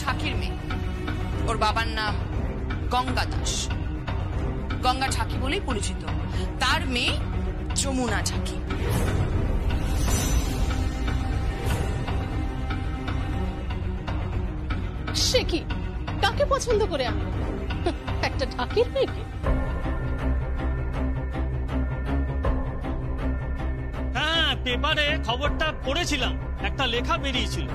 ঠাকির মেয়ে। ওর বাবার নাম গঙ্গা দাস, গঙ্গা ঠাকি বলেই পরিচিত। তার মেয়ে যমুনা ঠাকি। সে কি, কাকে পছন্দ করে আনলো? একটা ঠাকির মেয়েকে? হ্যাঁ, পেপারে খবরটা পড়েছিলাম, একটা লেখা বেরিয়েছিল।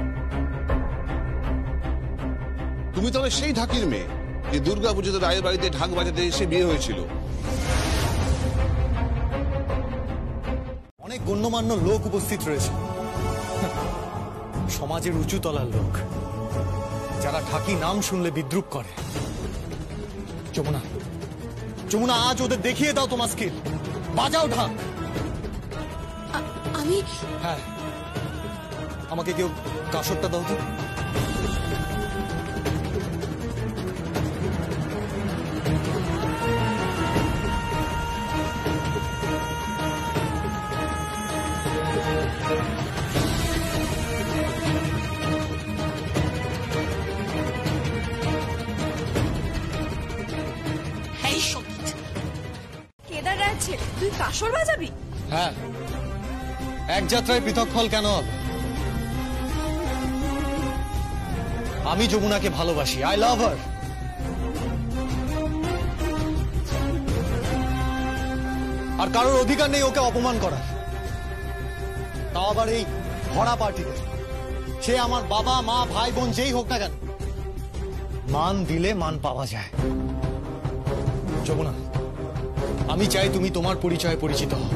তুমি তবে সেই ঢাকির মেয়ে যে দুর্গা পুজোতে রায়ের বাড়িতে ঢাক বাজাতে এসে বিয়ে হয়েছিল? অনেক গণ্যমান্য লোক উপস্থিত রয়েছে, সমাজের উঁচু তলার লোক, যারা ঢাকি নাম শুনলে বিদ্রুপ করে। যমুনা, যমুনা, আজ ওদের দেখিয়ে দাও তোমার স্কিল। বাজাও ঢাক। আমি? হ্যাঁ, আমাকে কেউ কাসরটা দাও তো। কেদার রায়ের ছেলে, তুই কাসর বাজাবি? হ্যাঁ, এক যাত্রায় পৃথক ফল কেন হবে? আমি যমুনাকে ভালোবাসি, আই লাভ হার। আর কারোর অধিকার নেই ওকে অপমান করার, তাও আবার এই ভরা পার্টিতে। সে আমার বাবা, মা, ভাই, বোন যেই হোক না কেন, মান দিলে মান পাওয়া যায়। যমুনা, আমি চাই তুমি তোমার পরিচয়ে পরিচিত হও।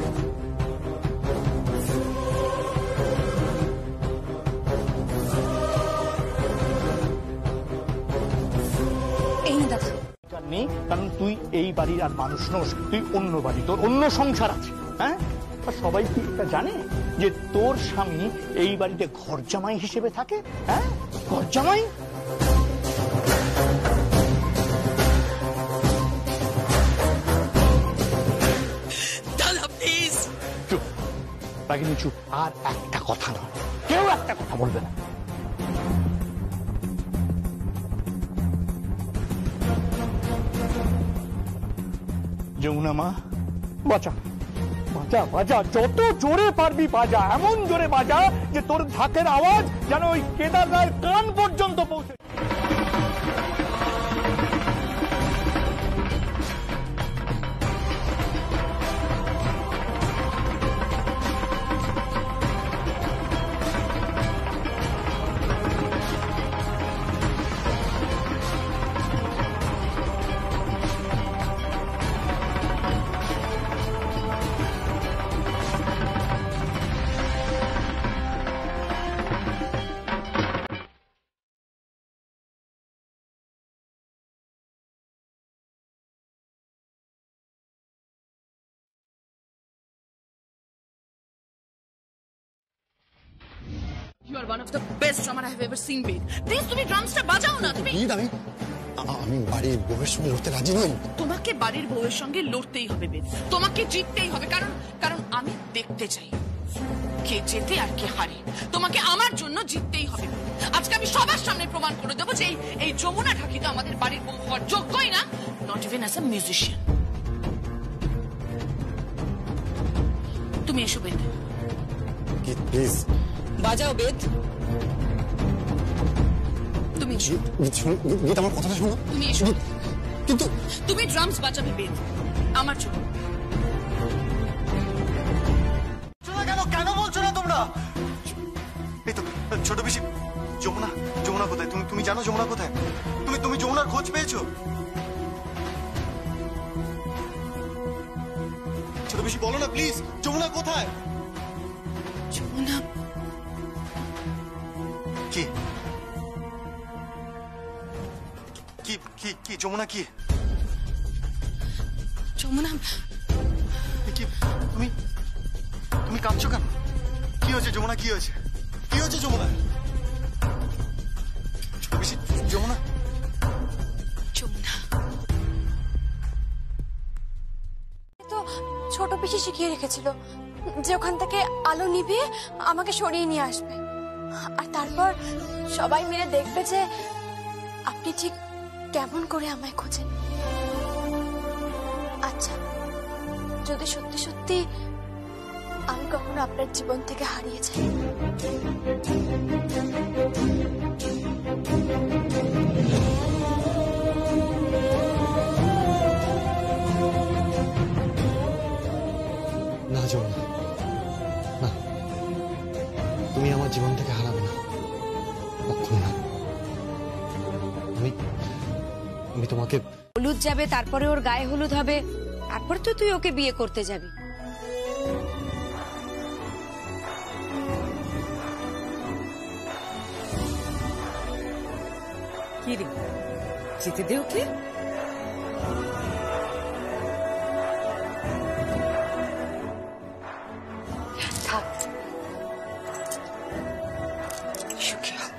এই না দাদা, নেই, কারণ তুই এই বাড়ির আর মানুষ নস, তুই অন্য বাড়ি, তোর অন্য সংসার আছে। হ্যাঁ, আর সবাই কি এটা জানে যে তোর স্বামী এই বাড়িতে ঘর জামাই হিসেবে থাকে? হ্যাঁ, ঘর জামাই। চুপ বাগিনী, চুপ। আর একটা কথা নয়, কেউ একটা কথা বলবে না। যমুনা মা, বাঁচা বাঁচা বাঁচা, যত জোরে পারবি বাজা, এমন জোরে বাজা যে তোর ঢাকের আওয়াজ যেন ওই কেদার রায়ের কান পর্যন্ত পৌঁছে। You are one of the best drummer I have ever seen, Ved. Please, তুমি ড্রামসটা বাজাও না। তুমি আমি বাড়ির বউয়ের সঙ্গে লড়তে রাজি নই। তোমাকে বাড়ির বউয়ের সঙ্গে লড়তেই হবে, বেদ। তোমাকে জিততেই হবে, কারণ আমি দেখতে চাই কে জেতে আর কে হারে। তোমাকে আমার জন্য জিততেই হবে। আজকে আমি সবার সামনে প্রমাণ করে দেবো যে এই যমুনা ঠাকি তো আমাদের বাড়ির বউ হওয়ার যোগ্যই না, not even as a musician. তুমি এসো, বেদ। প্লিজ বাজাও বেদ। তুমি এসো। গীত, আমার কথাটা শোনো। তুমি এসো। কিন্তু তুমি ড্রামস বাজাবে, বেদ, আমার জন্য। কেন বলছো না তোমরা? এই তো ছোট পিসি, যমুনা, যমুনা কোথায়? তুমি জানো যমুনা কোথায়? তুমি যমুনার খোঁজ পেয়েছো? ছোট পিসি বলো না প্লিজ, যমুনা কোথায়? যমুনা কি কি কি কি যমুনা কি? যমুনা কি তুমি কাঁদছো কেন? কি হয়েছে যমুনা? কি হয়েছে? কি হয়েছে যমুনা? যমুনা, যমুনা তো ছোট পিসি শিখিয়ে রেখেছিল যে ওখান থেকে আলো নিভিয়ে আমাকে সরিয়ে নিয়ে আসবে, আর তারপর সবাই মিলে দেখবে যে আপনি ঠিক কেমন করে আমায় খোঁজেন? আচ্ছা, যদি সত্যি সত্যি আমি কখনো আপনার জীবন থেকে হারিয়ে যাই, না যমুনা, না, তুমি আমার জীবন থেকে হারাবে না, কখনো না। আমি তোমাকে হলুদ যাবে, তারপরে ওর গায়ে হলুদ হবে, তারপর তো তুই ওকে বিয়ে করতে যাবি। কি রে, যেতে দে ওকে। থাক, সুখী হও।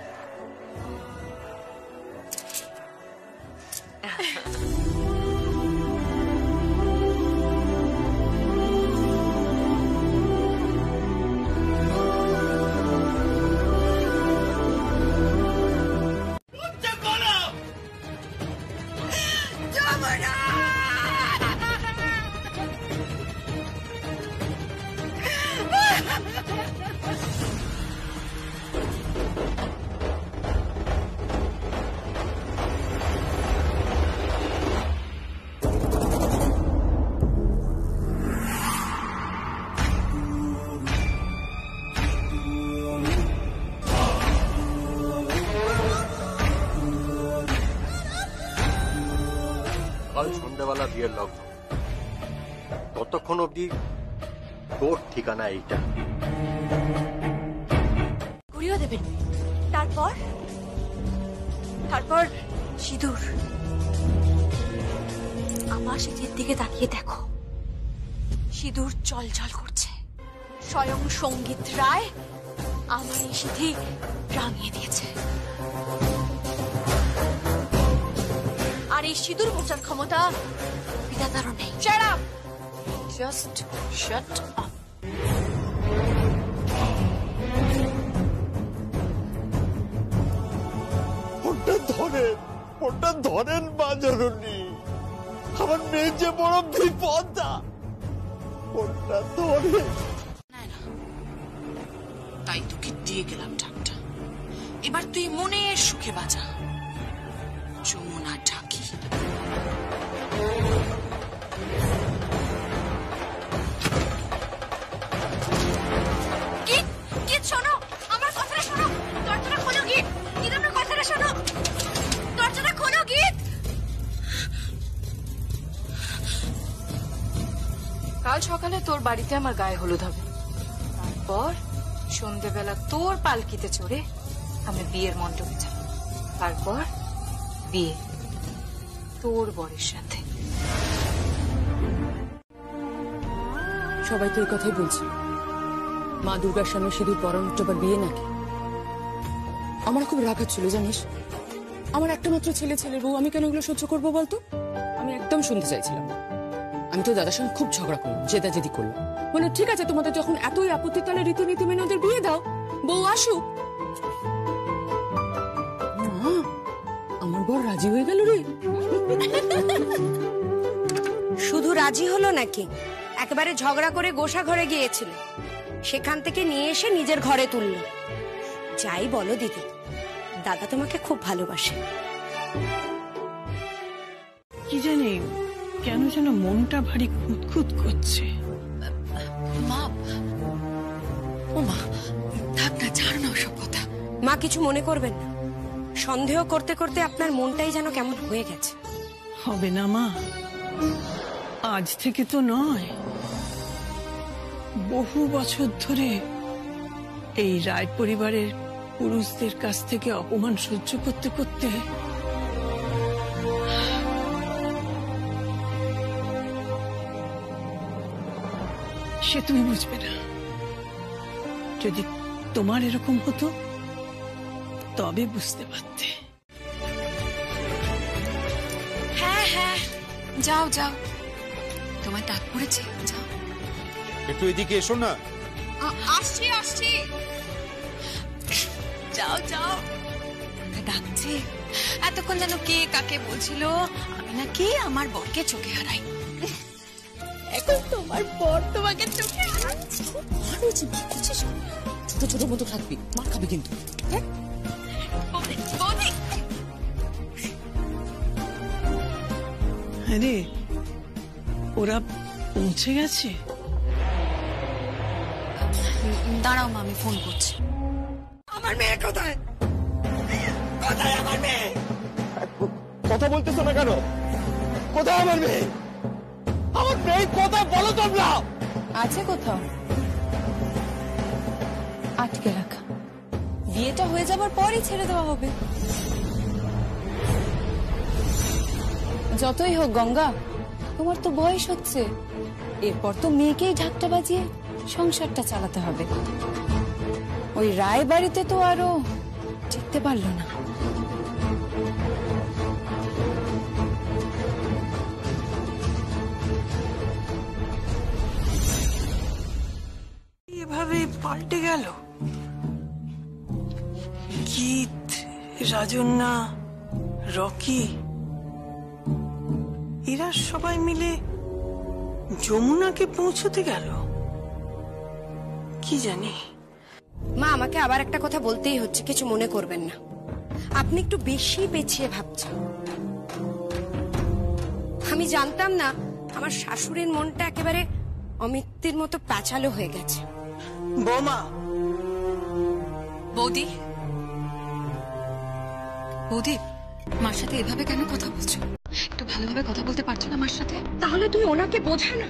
কাল সন্ধ্যাবেলা বিয়ের লগ্ন, ততক্ষণ অবধি তোর ঠিকানা এইটা। ঘুরিয়ে দেবেন, তারপর তারপর সিঁদুর। আমার সিঁথির দিকে তাকিয়ে দেখো, সিঁদুর জলজল করছে। স্বয়ং সঙ্গীত রায় আমার এই সিঁথি রাঙিয়ে দিয়েছে, আর এই সিঁদুর মোচার ক্ষমতা বিধাতারও নেই। Shut up! Just shut up. ওটা ধরেন মা জননী, আমার মেয়ের যে বড় বিপদটা, ওটা ধরেন। তাই তোকে দিয়ে গেলাম ডাকটা, এবার তুই মনের সুখে বাজা যমুনা ঢাকি। গীত, গীত শোনো, আমার কথাটা শোনো, দরজাটা খোলো গীত, গীত আমার কথাটা শোনো, দরজাটা খোলো গীত। কাল সকালে তোর বাড়িতে আমার গায়ে হলুদ হবে, তারপর সন্ধেবেলা তোর পালকিতে চড়ে আমি বিয়ের মণ্ডপে যাব, তারপর বিয়ে তোর বরের সাথে। সবাই তো এই কথাই বলছে, মা দুর্গার সামনে সিঁদুর পরানোটা আবার বিয়ে নাকি। আমার খুব রাগ হচ্ছিল জানিস, আমার একটা মাত্র ছেলের বউ, আমি কেন এগুলো সহ্য করবো বলতো? আমি একদম শুনতে চাইছিলাম না। আমি তো দাদার সঙ্গে খুব ঝগড়া করলাম, জেদাজেদি করলাম, বলে ঠিক আছে তোমাদের যখন এতই আপত্তি তাহলে রীতিনীতি মেনে ওদের বিয়ে দাও, বউ আসুক। মা, আমার বর রাজি হয়ে গেল রে। শুধু রাজি হলো নাকি, একেবারে ঝগড়া করে গোসা ঘরে গিয়েছিল, সেখান থেকে নিয়ে এসে নিজের ঘরে তুলল। যাই বলো দিদি, দাদা তোমাকে খুব ভালোবাসে। কি জানি কেন যেন মনটা ভারী খুঁতখুত করছে। মা, ও মা, থাক না, ছাড় না ওসব কথা। মা কিছু মনে করবেন না, সন্দেহ করতে করতে আপনার মনটাই যেন কেমন হয়ে গেছে। হবে না মা, আজ থেকে তো নয়, বহু বছর ধরে এই রায় পরিবারের পুরুষদের কাছ থেকে অপমান সহ্য করতে করতে সে তুমি বুঝবে না। যদি তোমার এরকম হতো তবে বুঝতে পারতে। হ্যাঁ হ্যাঁ, যাও যাও, তোমার ডাক পড়েছে, যাও। একটু এদিকে এসো না। আসছি আসছি, যাও যাও। ডাকছে। এতক্ষণ যেন কে কাকে বলছিল আমি নাকি আমার বরকে চোখে হারাই। এখন তোমার বর তোমাকে চোখে হারাচ্ছে। ছোট ছোট মতো থাকবি, মার খাবি কিন্তু। আরে ওরা পৌঁছে গেছে? দাঁড়াও মা, আমি ফোন করছি। আমার মেয়ে কোথায়? কোথায় আমার মেয়ে? কথা বলতেছো না কেন? কোথায় আমার মেয়ে? আমার মেয়ে কোথায় বলো তোমরা? আছে কোথাও আটকে রাখা, বিয়েটা হয়ে যাবার পরই ছেড়ে দেওয়া হবে। যতই হোক গঙ্গা, তোমার তো বয়স হচ্ছে, এরপর তো মেয়েকেই ঢাকটা বাজিয়ে সংসারটা চালাতে হবে। ওই রায় বাড়িতে তো আরো টিকতে পারলো না। এভাবে পাল্টে গেল। গীত, রাজন্যা, রকি, এরা সবাই মিলে যমুনাকে পৌঁছতে গেল। কি জানি। মা, আমাকে আবার একটা কথা বলতেই হচ্ছে, কিছু মনে করবেন না। আপনি একটু বেশি পেছিয়ে ভাবছেন। আমি জানতাম না আমার শাশুড়ির মনটা একেবারে অমিত্তির মতো প্যাচালো হয়ে গেছে। বৌমা, বৌদি, বৌদি, মার সাথে এভাবে কেন কথা বলছো? একটু ভালোভাবে কথা বলতে পারছো না মার সাথে? তাহলে তুই ওনাকে বোঝা না।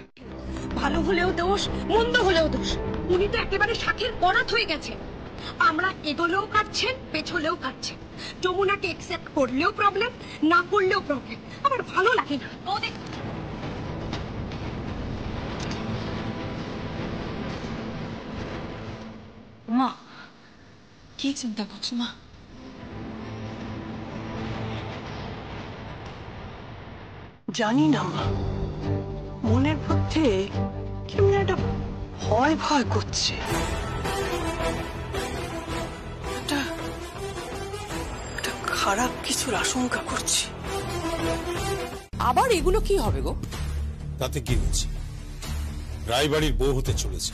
ভালো হলেও দোষ, মন্দ হলেও দোষ, উনি তো একেবারে শাখের পরাত হয়ে গেছে। আমরা এগোলেও কাটছেন, পেছলেও কাটছেন। যমুনাকে একসেপ্ট করলেও প্রবলেম, না করলেও প্রবলেম। আমার ভালো লাগে না। বৌদি, মা কি চিন্তা করছো মা? জানি না মা, মনের মধ্যে কেমন একটা ভয় ভয় করছে। একটা খারাপ কিছুর আশঙ্কা করছি। আবার এগুলো কি হবে গো? তাতে কি হচ্ছে? রায়বাড়ির বউ হতে চলেছে,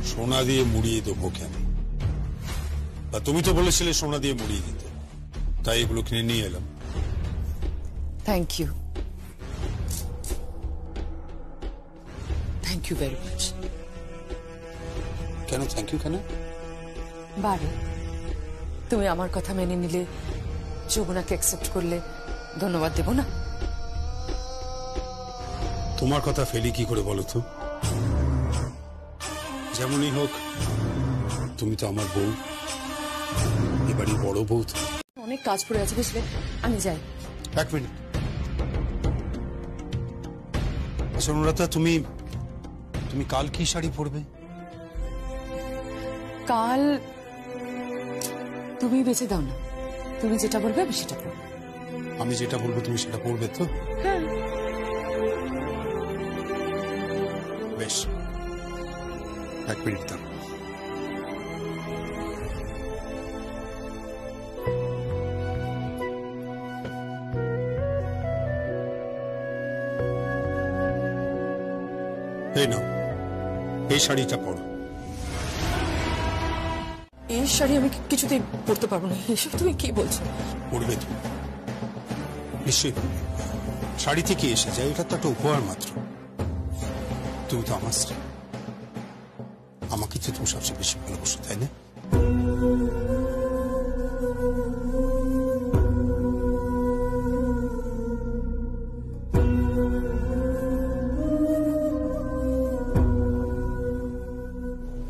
সোনা দিয়ে মুড়িয়ে দেবো কেন? তা তুমি তো বলেছিলে সোনা দিয়ে মুড়িয়ে দিতে, তাই এগুলো কিনে নিয়ে এলাম। Thank you, thank you very much. কেন থ্যাংক ইউ কেন? বারে তুমি আমার কথা মেনে নিলে, যমুনাকে অ্যাকসেপ্ট করলে ধন্যবাদ দেব না? তোমার কথা ফেলি কি করে বলো তো? যেমনই হোক তুমি তো আমার বউ, এবারই বড় বউ। তো অনেক কাজ পড়ে আছে বুঝলে, আমি যাই। এক মিনিট, আচ্ছা অনুরাধা, তুমি কাল কি শাড়ি পরবে? কাল তুমি বেঁচে দাও না, তুমি যেটা বলবে আমি সেটা করবো। আমি যেটা বলবো তুমি সেটা পরবে তো? হ্যাঁ। বেশ, এক মিনিট দাও। এই নাও, এই শাড়িটা পরো। এই শাড়ি আমি কিছুতেই পরতে পারবো না। এসব তুমি কি বলছো? পরবে তুমি, নিশ্চয়ই পরবে। শাড়ি থেকে এসে যায়, এটা তো একটা উপহার মাত্র। তুমি তো আমার স্ত্রী, আমাকে তো তুমি সবচেয়ে বেশি ভালোবাসো, তাই না?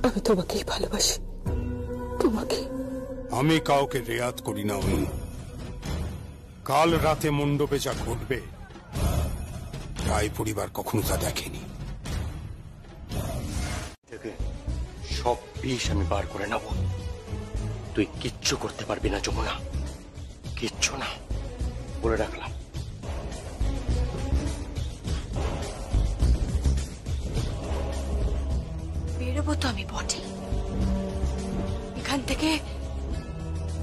আমি তোমাকেই ভালোবাসি, তোমাকে। আমি কাউকে রেয়াত করি না অনু। কাল রাতে মণ্ডপে যা ঘটবে রায় পরিবার কখনো তা দেখেনি। সব বিষ আমি বার করে নেব। তুই কিচ্ছু করতে পারবি না যমুনা, কিচ্ছু না, বলে রাখলাম। বেরোবো তো আমি বটে এখান থেকে,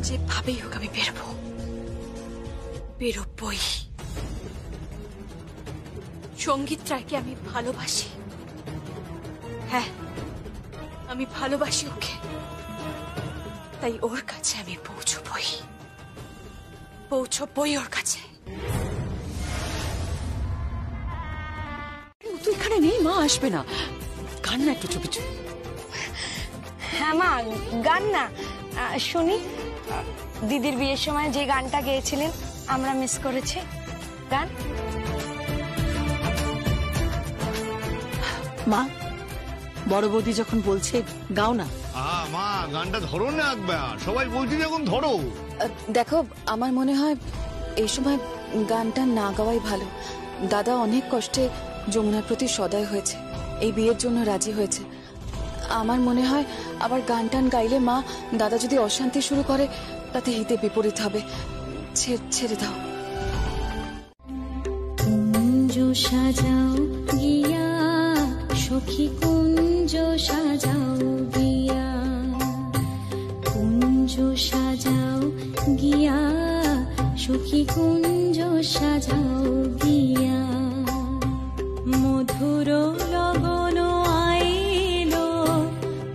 যেভাবেই হোক আমি বেরোবো, বেরোবই। সঙ্গীত রায়কে আমি ভালোবাসি, হ্যাঁ আমি ভালোবাসি ওকে, তাই ওর কাছে আমি পৌঁছবই, পৌঁছবই ওর কাছে। তুই এখানে নেই, মা আসবে না। গান না একটু চুপি চুপি। হ্যাঁ মা, গান না শুনি। দিদির বিয়ের সময় যে গানটা গেয়েছিলেন আমরা মিস করেছি, গান। মা, বড় বৌদি যখন বলছে গাও না। মা গানটা ধরো না একবার, সবাই বলছি যখন ধরো। দেখো, আমার মনে হয় এই সময় গানটা না গাওয়াই ভালো। দাদা অনেক কষ্টে যমুনার প্রতি সদয় হয়েছে, এই বিয়ের জন্য রাজি হয়েছে। আমার মনে হয় আবার গান টান গাইলে মা দাদা যদি অশান্তি শুরু করে তাতে হিতে বিপরীত হবে। ছেড়ে দাও। কুঞ্জ সাজাও গিয়া সখী, কুঞ্জ সাজাও গিয়া, কুঞ্জ সাজাও গিয়া সখী, কুঞ্জ সাজাও গিয়া। মধুর লগন আইলো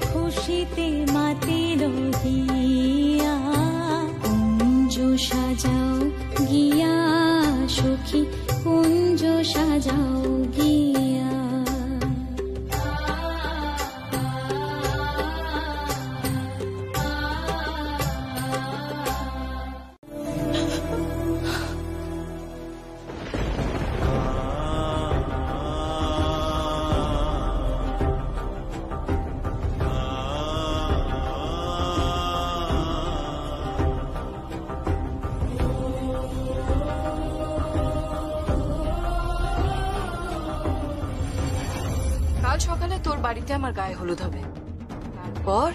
খুশিতে মাতিল দিয়া, কুঞ্জ সাজাও গিয়া সখী, কুঞ্জ সাজাও গিয়া। কাল সকালে তোর বাড়িতে আমার গায়ে হলুদ হবে, তারপর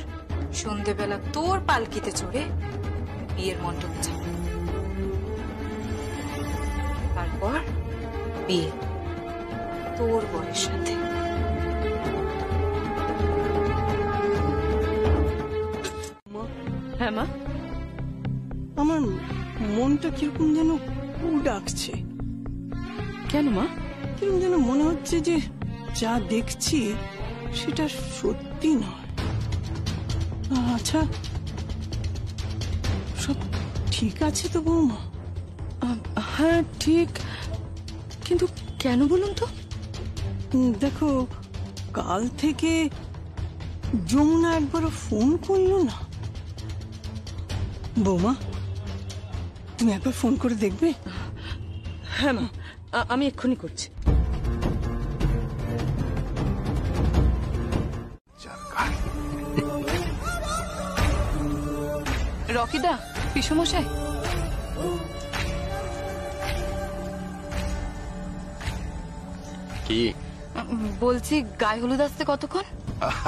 সন্ধেবেলা তোর পালকিতে চড়ে বিয়ের মণ্ডপে যাব, তারপর বিয়ে তোর বরের সাথে। হ্যাঁ মা, আমার মনটা কিরকম যেন ডাকছে। কেন মা? কিরকম যেন মনে হচ্ছে যে যা দেখছি সেটা সত্যি নয়। আচ্ছা, সব ঠিক আছে তো বৌমা? হ্যাঁ ঠিক, কিন্তু কেন বলুন তো? দেখো, কাল থেকে যমুনা একবারও ফোন করলো না। বৌমা, তুমি একবার ফোন করে দেখবে? হ্যাঁ মা, আমি এক্ষুনি করছি। রকিদা, পিসমশাই, কি বলছি গায়ে হলুদ আসতে কতক্ষণ?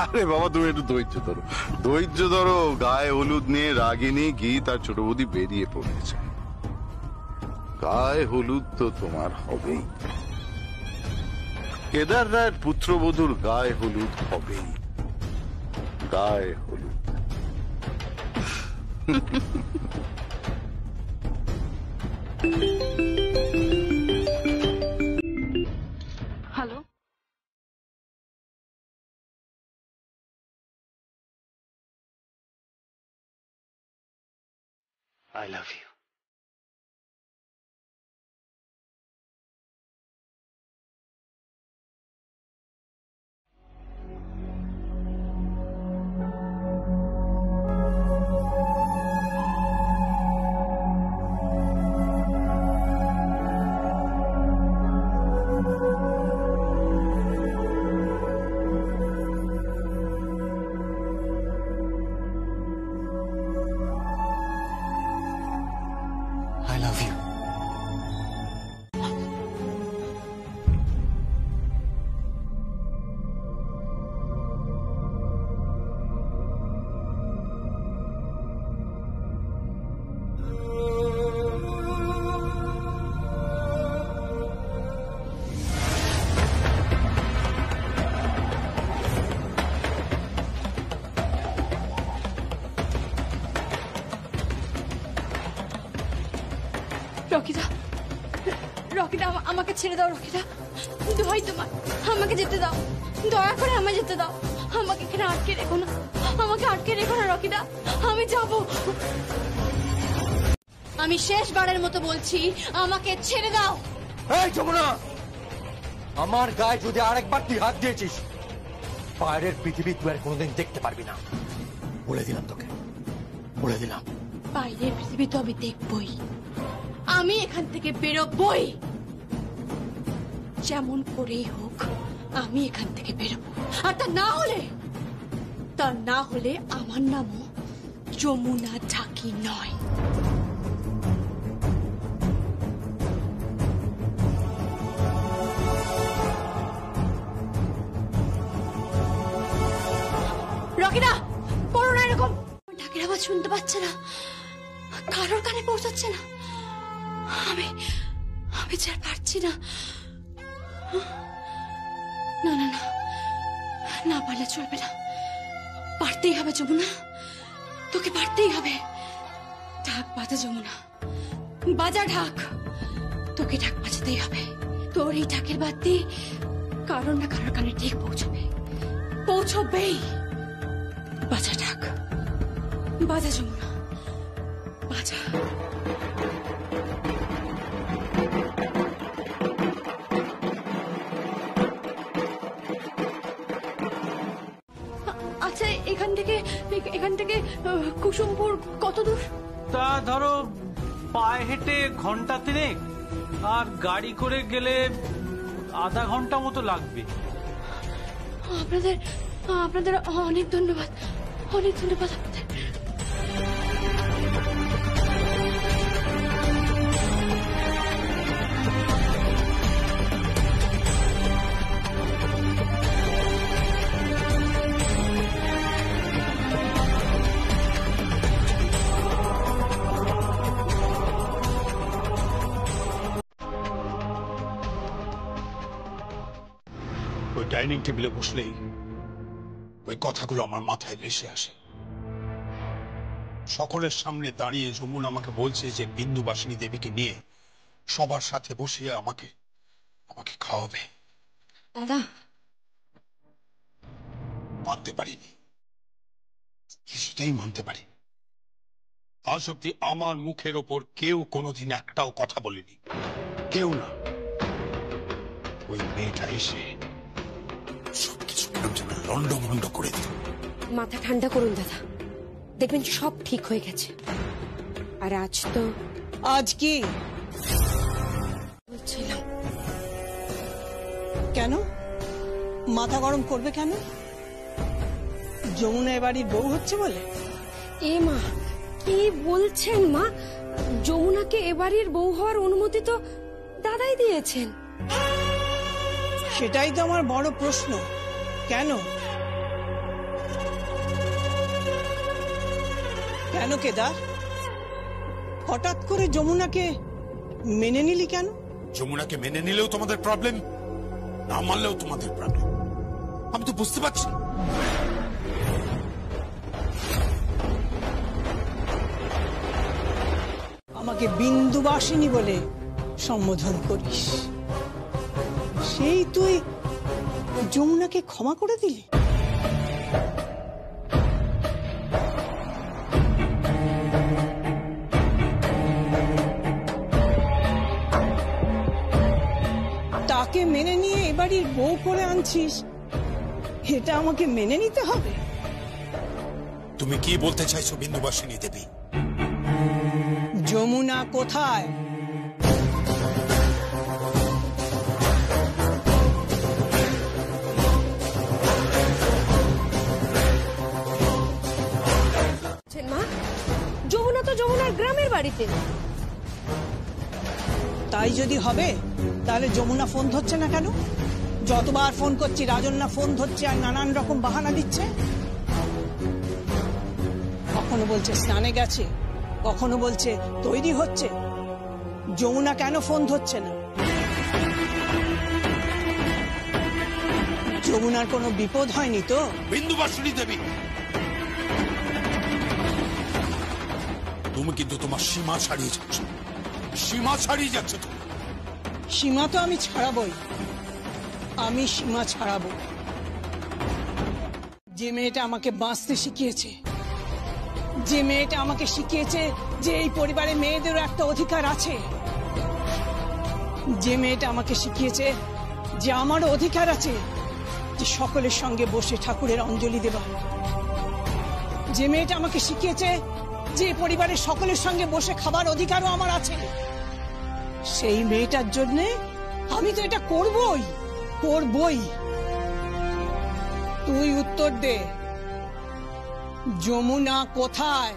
আরে বাবা, তুমি একটু ধৈর্য ধরো, ধৈর্য ধরো। গায়ে হলুদ নিয়ে রাগিনী গীত আর ছোট বৌদি বেরিয়ে পড়েছে। গায়ে হলুদ তো তোমার হবেই, কেদার রায়ের পুত্রবধূর গায়ে হলুদ হবেই, গায়ে হলুদ। Hello, I love you. রকিদা, রকিদা আমাকে ছেড়ে দাও। রকিদা দোহাই তোমার, আমাকে যেতে দাও, দয়া করে আমায় যেতে দাও। আমাকে এখানে আটকে রেখো না, আমাকে আটকে রেখো না রকিদা, আমি যাব। আমি শেষবারের মতো বলছি, আমাকে ছেড়ে দাও। এই যমুনা, আমার গায়ে যদি আরেকবার তুই হাত দিয়েছিস, বাইরের পৃথিবী তুই আর কোনোদিন দেখতে পারবি না। বলে দিলাম তোকে, বলে দিলাম। বাইরের পৃথিবী তো আমি দেখবই, আমি এখান থেকে বেরোবই, যেমন করেই হোক আমি এখান থেকে বেরোবো। আর তা না হলে আমার নামও যমুনা ঢাকি নয়। রকিদা করো না এরকম। ঢাকের আওয়াজ শুনতে পাচ্ছে না, কারোর কানে পৌঁছাচ্ছে না। আমি আর পারছি না। না না না, না পারলে চলবে না, পারতেই হবে যমুনা, তোকে পারতেই হবে। ঢাক বাজা যমুনা, বাজা ঢাক, তোকে ঢাক বাজাতেই হবে। তোর এই ঢাকের বাদ্যি কারোর না কারোর কানে ঠিক পৌঁছবেই। বাজা ঢাক, বাজা যমুনা, বাজা। আচ্ছা এখান থেকে কুসুমপুর কত দূর? তা ধরো পায়ে হেঁটে ঘন্টা 3, আর গাড়ি করে গেলে আধা ঘন্টা মতো লাগবে। আপনাদের অনেক ধন্যবাদ, অনেক ধন্যবাদ আপনাদের। ওই ডাইনিং টেবিলে বসলেই ওই কথাগুলো আমার মাথায় ভেসে আসে। সকলের সামনে দাঁড়িয়ে যমুনা আমাকে বলছে যে বিন্দুবাসিনী দেবীকে নিয়ে সবার সাথে বসিয়ে আমাকে খাওয়াবে। দাদা মানতে পারিনি, কিছুতেই মানতে পারি। আজ অব্দি আমার মুখের ওপর কেউ কোনোদিন একটাও কথা বলেনি, কেউ না। ওই মেয়েটা এসে সবকিছু কেমন যেন লন্ডভন্ড করে দিল। মাথা ঠান্ডা করুন দাদা, দেখবেন সব ঠিক হয়ে গেছে। আর আজ কি বলছিলাম, কেন মাথা গরম করবে কেন? যমুনা এবাড়ির বউ হচ্ছে বলে? এ মা, কি বলছেন মা? যমুনাকে এবাড়ির বউ হওয়ার অনুমতি তো দাদাই দিয়েছেন। সেটাই তো আমার বড় প্রশ্ন, কেন? কেন কেদার, হঠাৎ করে যমুনাকে মেনে নিলি কেন? যমুনাকে মেনে নিলেও তোমাদের প্রবলেম, না মানলেও তোমাদের প্রবলেম। আমি তো বুঝতে পারছি। আমাকে বিন্দুবাসিনী বলে সম্বোধন করিস, সেই তুই যমুনাকে ক্ষমা করে দিলি? তাকে মেনে নিয়ে এবাড়ির বউ করে আনছিস, এটা আমাকে মেনে নিতে হবে? তুমি কি বলতে চাইছো বিন্দুবাসিনী দেবী? যমুনা কোথায়? মা, যমুনা তো যমুনার গ্রামের বাড়িতে। তাই যদি হবে তাহলে যমুনা ফোন ধরছে না কেন? যতবার ফোন করছি রাজন্না ফোন ধরছে আর নানান রকম বাহানা দিচ্ছে। কখনো বলছে স্নানে গেছে, কখনো বলছে তৈরি হচ্ছে। যমুনা কেন ফোন ধরছে না? যমুনার কোনো বিপদ হয়নি তো? বিন্দুবাসিনী দেবী, তুমি কিন্তু তোমার সীমা ছাড়িয়ে যাচ্ছ। সীমা ছাড়িয়ে যাচ্ছ তুমি। সীমা তো আমি ছাড়াবই, আমি সীমা ছাড়াবো। যে মেয়েটা আমাকে বাঁচতে শিখিয়েছে, যে মেয়েটা আমাকে শিখিয়েছে যে এই পরিবারে মেয়েদেরও একটা অধিকার আছে, যে মেয়েটা আমাকে শিখিয়েছে যে আমারও অধিকার আছে যে সকলের সঙ্গে বসে ঠাকুরের অঞ্জলি দেবা, যে মেয়েটা আমাকে শিখিয়েছে যে পরিবারের সকলের সঙ্গে বসে খাবার অধিকারও আমার আছে, সেই মেয়েটার জন্য আমি তো এটা করবই করবই। তুই উত্তর দে, যমুনা কোথায়?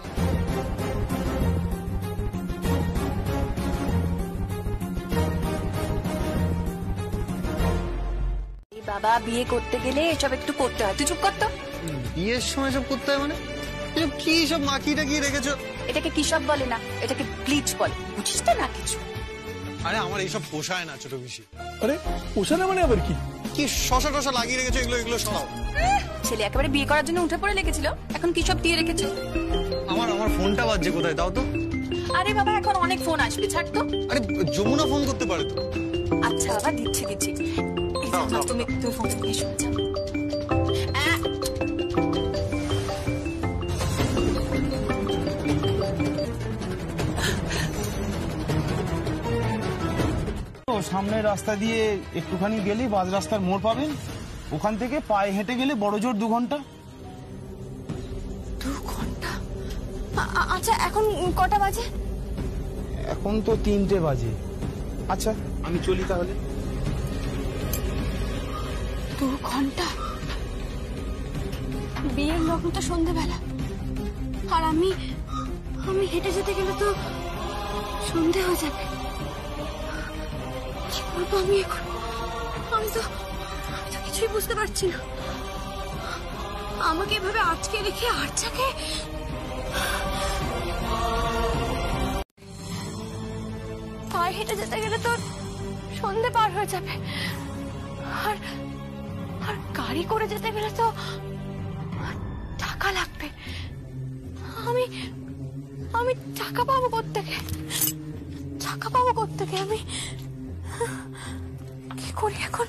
বাবা, বিয়ে করতে গেলে এসব একটু করতে হয়। তুই চুপ কর তো। বিয়ের সময় সব করতে হয় মানে? কি সব মাখিয়ে টাকিয়ে রেখেছো? এটাকে কি সব বলে না, এটাকে ব্লিচ বলে, বুঝিস তো না কিছু। আরে আমার এইসব পোষায় না ছোট পিসি। আরে পোষানো মানে আবার কি? কি শশা টশা লাগিয়ে রেখেছো, এগুলো এগুলো সরাও। ছেলে একেবারে বিয়ে করার জন্য উঠে পড়ে লেগেছিল, এখন কি সব দিয়ে রেখেছো? আমার ফোনটা বাজছে, কোথায় দাও তো। আরে বাবা, এখন অনেক ফোন আসবে, ছাড় তো। আরে যমুনা ফোন করতে পারে তো। আচ্ছা বাবা, দিচ্ছি দিচ্ছি। তুমি ফোন নিয়ে এসো। সামনের রাস্তা দিয়ে একটুখানি গেলে বাস রাস্তার মোড় পাবেন, ওখান থেকে পায়ে হেঁটে গেলে বড় জোর 2 ঘন্টা। 2 ঘন্টা? আচ্ছা এখন কটা বাজে? এখন তো 3টে বাজে। আচ্ছা আমি চলি তাহলে। 2 ঘন্টা? বিয়ের লগ্ন তো সন্ধ্যেবেলা, আর আমি হেঁটে যেতে গেলে তো সন্ধে হয়ে যাবে। কি করবো আমি এখন? আমি তো কিছুই বুঝতে পারছি না। আমাকে এভাবে আটকে রেখে আর্চাকে পায়ে হেঁটে যেতে গেলে তো সন্ধে পার হয়ে যাবে, আর গাড়ি করে যেতে গেলে তো টাকা লাগবে। আমি টাকা পাবো কোত্থেকে? আমি কি করি এখন?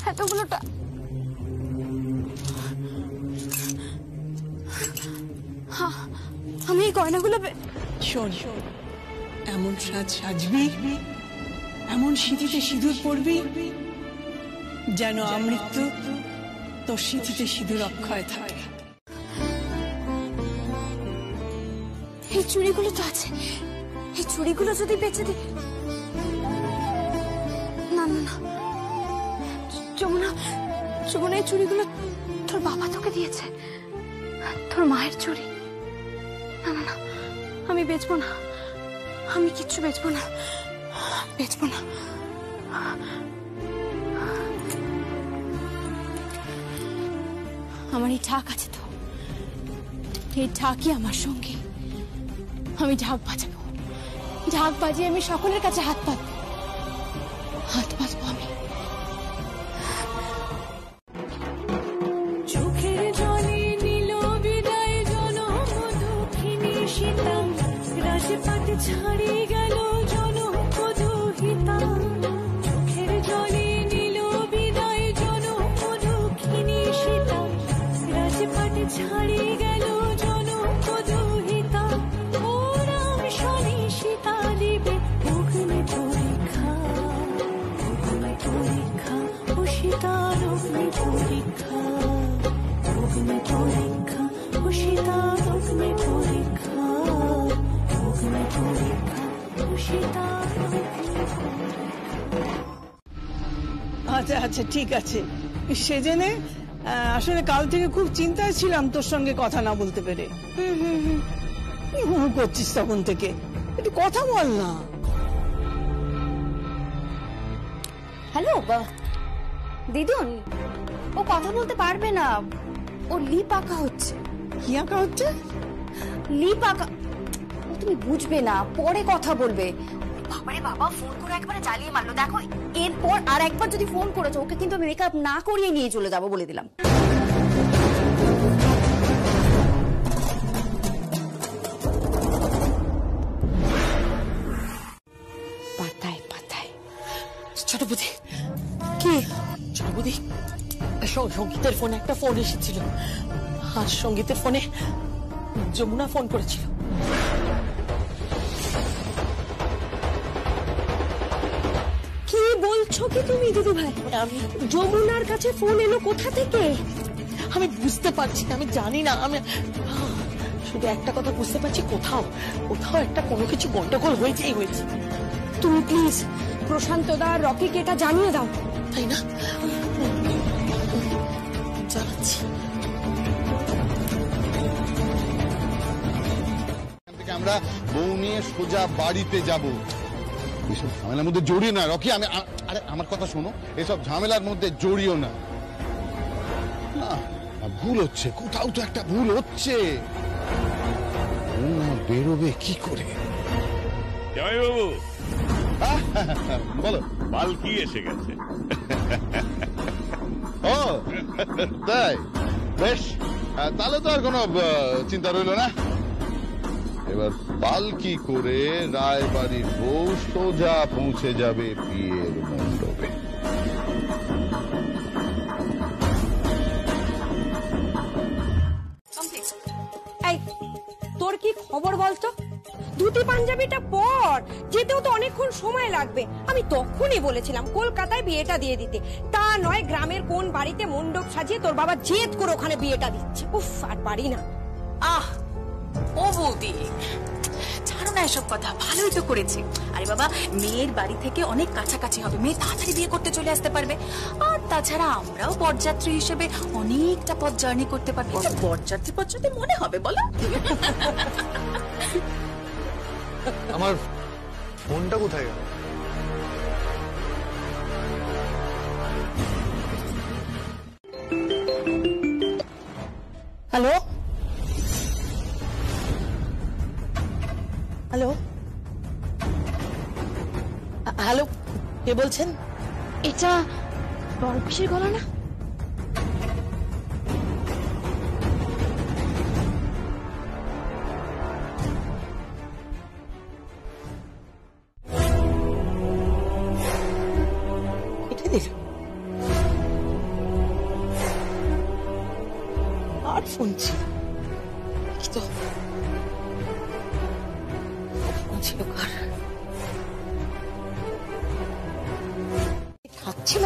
এতগুলো আমি এই গয়নাগুলো শোন, এমন সাজবি, এমন সিঁথিতে সিঁদুর পরবি যেন আমৃত্যু তোর সিঁথিতে সিঁদুর অক্ষয় থাকে। এই চুড়িগুলো তো আছে, এই চুড়িগুলো যদি বেঁচে দিই। না না না যমুনা, এই চুড়িগুলো তোর বাবা তোকে দিয়েছে, তোর মায়ের চুড়ি। না না না, আমি বেচবো না, আমি কিচ্ছু বেচবো না। আমার এই ঢাক আছে তো, এই ঢাকই আমার সঙ্গে। আমি ঢাক বাজাবো, ঢাক বাজিয়ে আমি সকলের কাছে হাত পাতবো আমি। চোখের জলে নীল বিদায় জনম দুঃখিনী সীতা, রাজপাট ছাড়ি গেল জনম দুহিতা। চোখের জলে নীল বিদায় জনম দুঃখিনী সীতা, রাজপাট ছাড়ি গেল জনম দুহিতা। ও রাম শনি সীতা দিবে অগ্নি পরীক্ষা, ও সীতার অগ্নি পরীক্ষা, ও সীতার অগ্নি পরীক্ষা, ও সীতার অগ্নি পরীক্ষা। আচ্ছা ঠিক আছে, সে জেনে আসলে কাল থেকে খুব চিন্তায় ছিলাম তোর সঙ্গে কথা না বলতে পেরে। করছিস তখন থেকে, একটু কথা বল না। হ্যালো দিদুন, ও কথা বলতে পারবে না, ও লিপ আঁকা হচ্ছে। কি আঁকা হচ্ছে? লিপ আঁকা। তুমি বুঝবে না, পরে কথা বলবে। বাবারে বাবা, ফোন করে একবারে জ্বালিয়ে মারলো। দেখো এরপর আর একবার যদি ফোন করেছো, ওকে কিন্তু আমি মেকআপ না করিয়ে নিয়ে চলে যাবো বলে দিলাম। সঙ্গীতের ফোনে একটা ফোন এসেছিল, আর সঙ্গীতের ফোনে যমুনা ফোন করেছিল। কি বলছো কি তুমি দিদি ভাই? আমি যমুনার কাছে ফোন এলো কোথা থেকে? আমি বুঝতে পারছি না, আমি জানি না। আমি শুধু একটা কথা বুঝতে পারছি, কোথাও কোথাও একটা কোনো কিছু গন্ডগোল হয়েছেই হয়েছে। তুমি প্লিজ প্রশান্ত দা আর রকিকে এটা জানিয়ে দাও। তাই না? জানাচ্ছি। আমরা বউ নিয়ে সোজা বাড়িতে যাব। এসব ঝামেলার মধ্যে জড়িয়ে না রকি। আরে আমার কথা শোনো, এসব ঝামেলার মধ্যে জড়িও না। ভুল হচ্ছে, কোথাও তো একটা ভুল হচ্ছে। বেরোবে কি করে? জামাইবাবু বলো। পালকি এসে গেছে। ও তাই, বেশ, তাহলে তো আর কোনো চিন্তা রইল না। এবার পালকি করে রায়বাড়ির বউ সোজা পৌঁছে যাবে বিয়ের মণ্ডপে। এই তোর কি খবর বলতো? ধুতি পাঞ্জাবিটা পর, যেতেও তো অনেকক্ষণ সময় লাগবে। আমি তখনই বলেছিলাম কলকাতায় বিয়েটা দিয়ে দিতে, তা নয় গ্রামের কোন বাড়িতে মণ্ডপ সাজিয়ে তোর বাবা জেদ করে ওখানে বিয়েটা দিচ্ছে। উফ, আর পারি না। ও বৌদি, ছাড়ো না এসব কথা, ভালোই তো করেছে। আরে বাবা, মেয়ের বাড়ি থেকে অনেক কাছাকাছি হবে, মেয়ে তাড়াতাড়ি বিয়ে করতে চলে আসতে পারবে। আর তাছাড়া আমরাও বরযাত্রী হিসেবে অনেকটা পথ জার্নি করতে পারবো। বরযাত্রী পথযাত্রী মনে হবে বলো? আমার ফোনটা কোথায় গেল? হ্যালো হ্যালো হ্যালো, কে বলছেন? এটা বড় পিসের গলা না? আর ফোন ছিল তো, ফোন ছিল কার? খাচ্ছিল?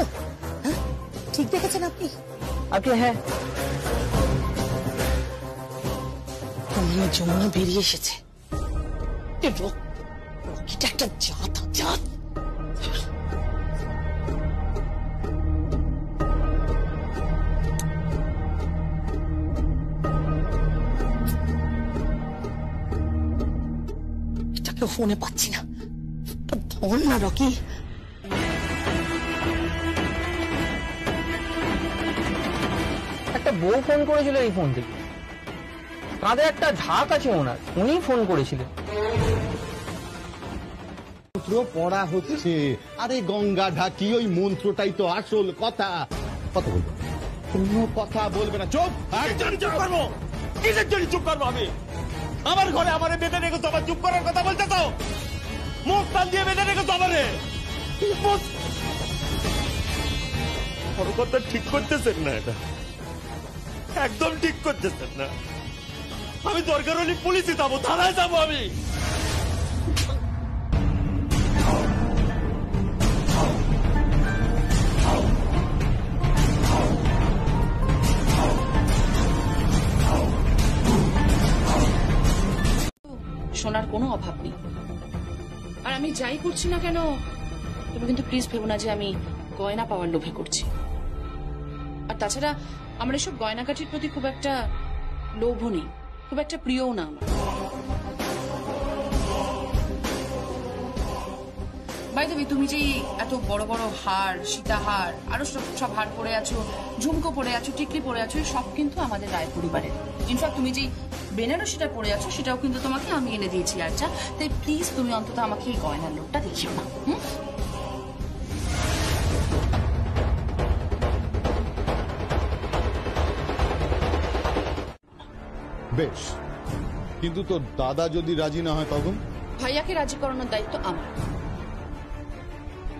হ্যাঁ, ঠিক দেখেছেন আপনি? হ্যাঁ, যমুনা বেরিয়ে এসেছে। রকিটা একটা জাত জাত। ফোনে পাচ্ছি না, ধর না রকি। একটা বউ ফোন করেছিল এই ফোন থেকে, তাদের একটা ঝাঁক আছে ওনার, উনি ফোন করেছিলেন। মন্ত্র পড়া হচ্ছে। আরে গঙ্গা ঢাকি, ওই মন্ত্রটাই তো আসল কথা। কথা বলবো, কোনো কথা বলবে না। চুপ। চুপ করবো? কিসের জন্য চুপ করবো আমি? আমার ঘরে আমারে বেঁধে রেখে তো আবার চুপ করার কথা বলতে তো? মুখ টান দিয়ে বেঁধে রেখে তো আমারে। বড় কথা ঠিক করতেছেন না, এটা একদম ঠিক করতেছেন না। আমি দরকার হলে পুলিশে যাবো, থানায় যাবো আমি। শোনার কোনো অভাব নেই। আর আমি যাই করছি না কেন, তুমি কিন্তু প্লিজ ভেবো না যে আমি গয়না পাওয়ার লোভে করছি। আর তাছাড়া আমার এসব গয়নাকাঠির প্রতি খুব একটা লোভও নেই, খুব একটা প্রিয়ও না আমার। বাই দ্য ওয়ে, তুমি যে এত বড় বড় হার, সীতাহার, আরো সব হার পরে আছো, ঝুমকো পরে আছো, টিকলি পরে আছো, সব কিন্তু আমাদের রায় পরিবারের। ইনফ্যাক্ট তুমি যে বেনারসিটা পরে আছো সেটাও কিন্তু তোমাকে আমি এনে দিয়েছি। আচ্ছা, তাই প্লিজ তুমি অন্তত আমাকে এই গয়নার লোকটা দেখিও না। বেশ, কিন্তু তোর দাদা যদি রাজি না হয় তখন? ভাইয়াকে রাজি করানোর দায়িত্ব আমার।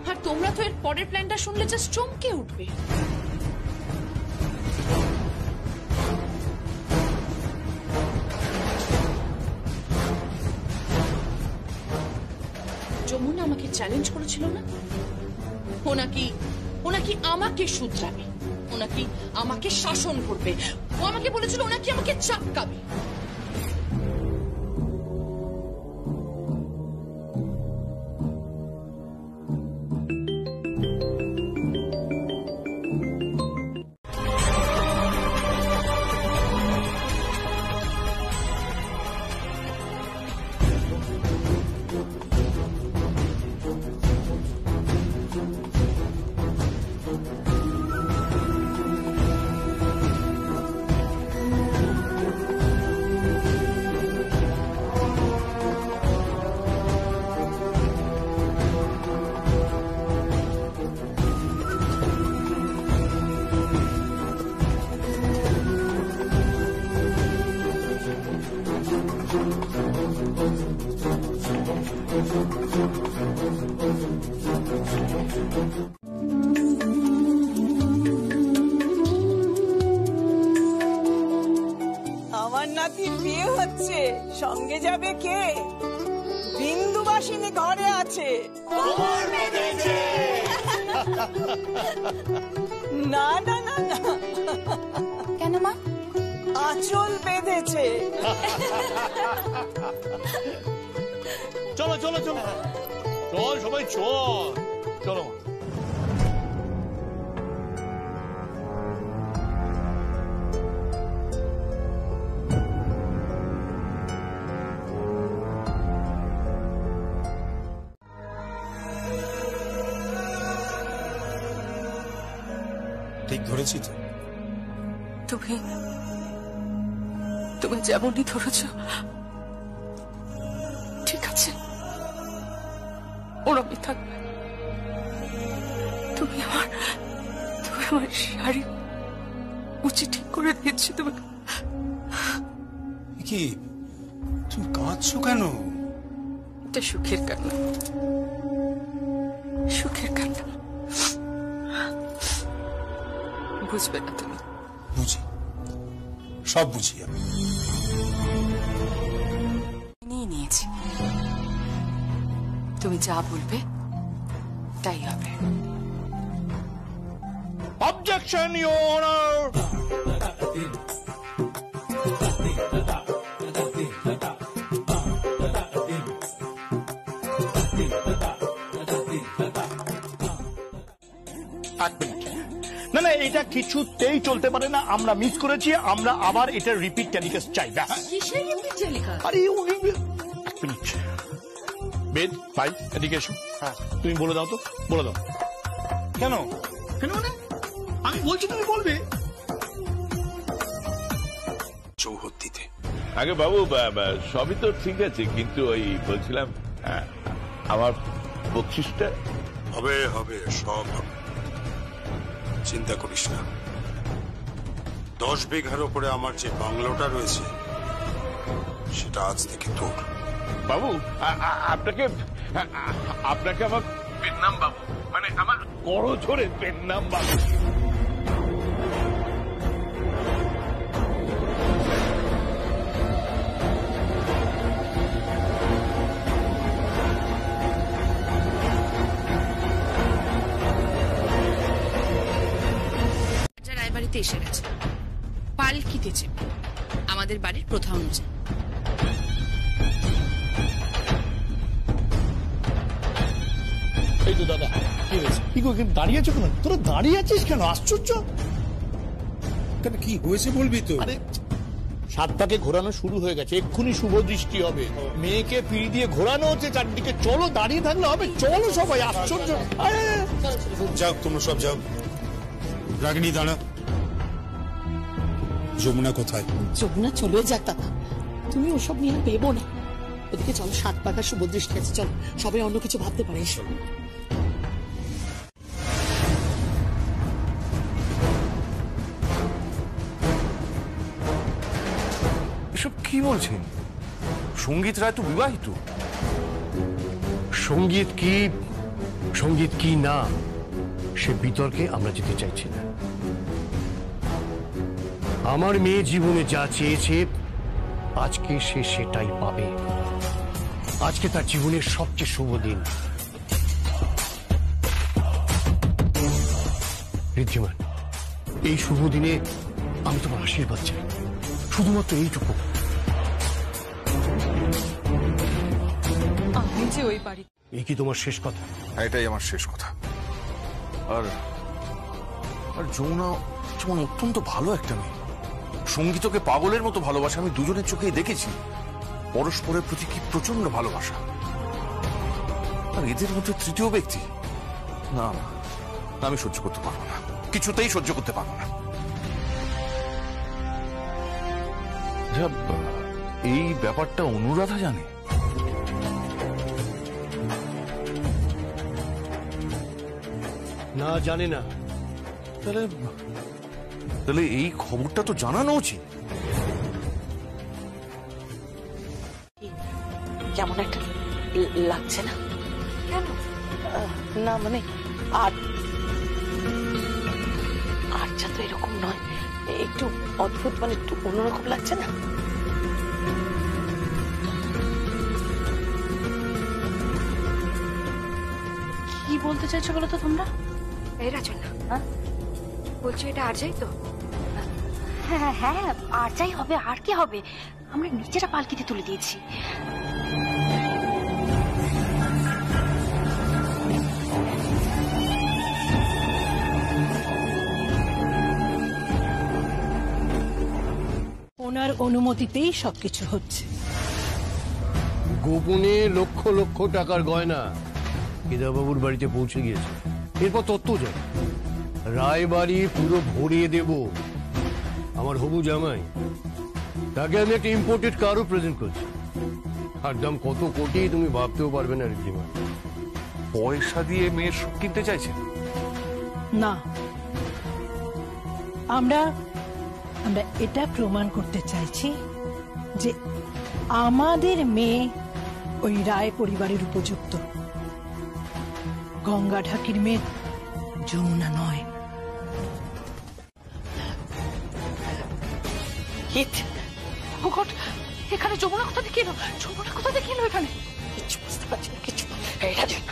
আর তোমরা তো এর পরের প্ল্যানটা শুনলে জাস্ট চমকে উঠবে। যমুনা আমাকে চ্যালেঞ্জ করেছিল না, ও নাকি আমাকে শুধরাবে, ও নাকি আমাকে শাসন করবে, ও আমাকে বলেছিল ও নাকি আমাকে চাপকাবে। আমার নাতির বিয়ে হচ্ছে, সঙ্গে যাবে কে? বিন্দুবাসিনী ঘরে আছে। না না না না, কেন মা? আঁচল বেঁধেছে। চলো চলো চলো চল সবাই চল চলো। ঠিক ধরেছি তো? তুমি যেমনই ধরেছ ঠিক আছে, ওরমই থাকবে। তুমি আমার শাড়ি কুচি ঠিক করে দিয়েছি। তুমি কি তুমি কাঁদছো কেন? এটা সুখের কান্না, সুখের কান্না। বুঝবে না তুমি? বুঝি, সব বুঝি আমি। নিয়ে নিয়েছি, তুমি যা বলবে তাই হবে। Objection your honour. না না, এটা কিছুতেই চলতে পারে না। আমরা মিস করেছি, আমরা আবার এটা রিপিট টেলিকাস্ট চাই। আরে এক মিনিট, বেদ ভাই এদিকে এসো। হ্যাঁ তুমি বলে দাও তো, বলে দাও। কেন কেন মানে? আমি বলছি তুমি বলবে। চৌহদ্দিতে আগে বাবু সবই তো ঠিক আছে, কিন্তু ওই বলছিলাম আমার বকশিসটা হবে হবে, সব হবে, চিন্তা করিস না। 10 বিঘার উপরে আমার যে বাংলোটা রয়েছে সেটা আজ থেকে তোর। বাবু আপনাকে আপনাকে আমার পেন নাম বাবু, মানে আমার করজোরে পেন নাম বাবু। রায়বাড়িতে এসে গেছে, পালকিতে চেপে আমাদের বাড়ির প্রথা অনুযায়ী। এই তো দাদা, কি হয়েছে? কি গো দাঁড়িয়ে আছো কেন? তোরা দাঁড়িয়ে আছিস কেন? আশ্চর্য। কেন, কি হয়েছে বলবি তো? আরে 7 পাকে ঘোরানো শুরু হয়ে গেছে, এক্ষুনি শুভ দৃষ্টি হবে। মেয়েকে পিড়ি দিয়ে ঘোরানো হচ্ছে চারদিকে। চলো, দাঁড়িয়ে থাকলে হবে? চলো সবাই। আশ্চর্য। যাও তোমরা সব যাও। রাগিনী দাঁড়া। যমুনা কোথায়? যমুনা চলে যাক দাদা, তুমি ওসব নিয়ে ভেবো না। ওদিকে চলো, 7 পাকা শুভ দৃষ্টি আছে, চলো সবাই অন্য কিছু ভাবতে পারে। এসব কি বলছেন? সঙ্গীত রায় তো বিবাহিত। সঙ্গীত কি না সে বিতর্কে আমরা যেতে চাইছি না। আমার মেয়ে জীবনে যা চেয়েছে আজকে সে সেটাই পাবে। আজকে তার জীবনের সবচেয়ে শুভ দিন। ঋদ্ধিমান, এই শুভ দিনে আমি তোমার আশীর্বাদ চাই, শুধুমাত্র এইটুকু। আমি যে ওই বাড়ি, এই কি তোমার শেষ কথা? এটাই আমার শেষ কথা। আর আর যমুনা যেমন অত্যন্ত ভালো একটা মেয়ে, সঙ্গীতকে পাগলের মতো ভালোবাসা আমি দুজনের চোখেই দেখেছি। পরস্পরের প্রতি কি প্রচন্ড ভালোবাসা। আর এদের মধ্যে তৃতীয় ব্যক্তি, না না, আমি সহ্য করতে পারবো না, কিছুতেই সহ্য করতে পারবো না। এই ব্যাপারটা অনুরাধা জানে? না, জানে না। তাহলে এই খবরটা তো জানানো উচিত। কেমন একটা লাগছে না? কেন? না মানে আচ্ছা, তো এরকম নয়, একটু অদ্ভুত, মানে একটু অন্যরকম লাগছে না? কি বলতে চাইছো বলো তো তোমরা? এই রাজনা, বলছো এটা আর যাই তো? হ্যাঁ হ্যাঁ, আর যাই হবে, আর কি হবে? আমরা নিজেরা পালকিতে তুলে দিয়েছি। ওনার অনুমতিতেই সবকিছু হচ্ছে। গোপনে লক্ষ লক্ষ টাকার গয়না কেদারবাবুর বাড়িতে পৌঁছে গিয়েছে। এরপর তত্ত্ব যায়, রায়বাড়ি পুরো ভরিয়ে দেব। আমার হবু জামাই, তাকে আমি একটা ইম্পোর্টেড কারও প্রেজেন্ট করছি। আর দাম কত কোটি তুমি ভাবতেও পারবে না ঋদ্ধিমা। পয়সা দিয়ে মেয়ের সুখ কিনতে চাইছে না, আমরা এটা প্রমাণ করতে চাইছি যে আমাদের মেয়ে ওই রায় পরিবারের উপযুক্ত। গঙ্গা ঢাকির মেয়ে যমুনা নয়। এখানে যমুনা কোথা থেকে এলো? যমুনা কোথা থেকে এলো এখানে? কিছু বুঝতে পারছি না, কিছু। এটা জন্য,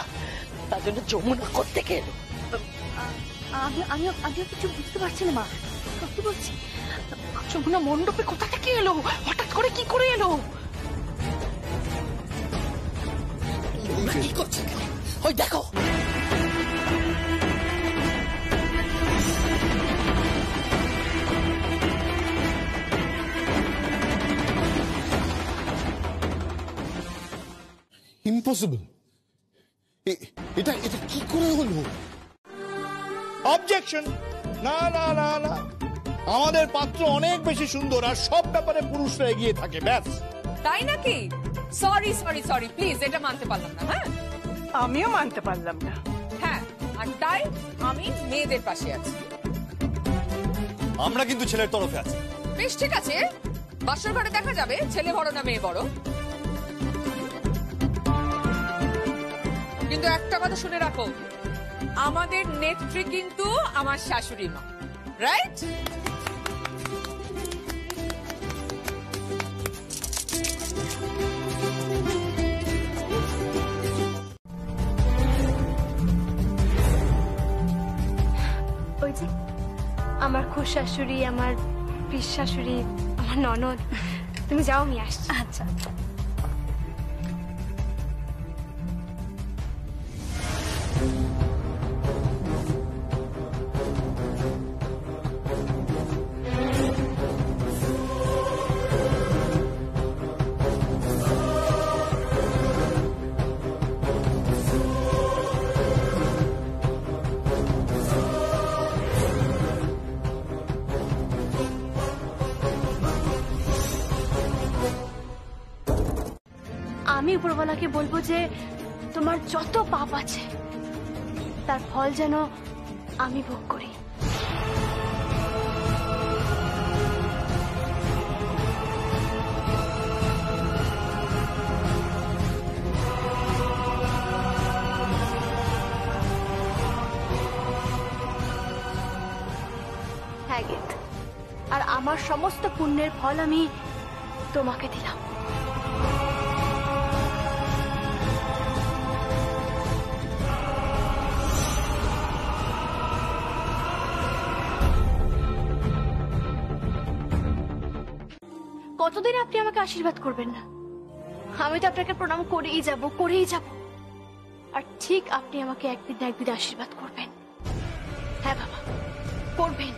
তার জন্য যমুনা কোথা থেকে এলো? আমিও কিছু বুঝতে পারছি না মা, সত্যি বলছি। যমুনা মণ্ডপে কোথা থেকে এলো? হঠাৎ করে কি করে এলো? কি করছে? ওই দেখো, ইম্পসিবল। এটা এটা কি করে হলো? অবজেকশন! না না না না, আমাদের পাত্র অনেক বেশি সুন্দর, আর সব ব্যাপারে পুরুষরা এগিয়ে থাকে। ব্যাস। তাই নাকি? সরি সরি সরি, প্লিজ, এটা মানতে পারলাম না। হ্যাঁ, আমিও মানতে পারলাম না। হ্যাঁ, আর তাই আমি মেয়েদের পাশে আছি। আমরা কিন্তু ছেলের তরফে আছি। বেশ, ঠিক আছে, বাসর ঘরে দেখা যাবে ছেলে বড় না মেয়ে বড়। কিন্তু একটা কথা শুনে রাখো, আমাদের নেত্রী কিন্তু আমার শাশুড়ি মা, রাইট? ওই যে আমার খুশ শাশুড়ি, আমার পিস শাশুড়ি, আমার ননদ। তুমি যাও, আমি আসছি। আচ্ছা। আমি উপরওয়ালাকে বলবো যে তোমার যত পাপ আছে তার ফল যেন আমি ভোগ করি। হ্যাঁ গীত, আর আমার সমস্ত পুণ্যের ফল আমি তোমাকে দিলাম। কতদিন আপনি আমাকে আশীর্বাদ করবেন না? আমি তো আপনাকে প্রণাম করেই যাব। আর ঠিক আপনি আমাকে একদিন না একদিন আশীর্বাদ করবেন। হ্যাঁ বাবা, করবেন।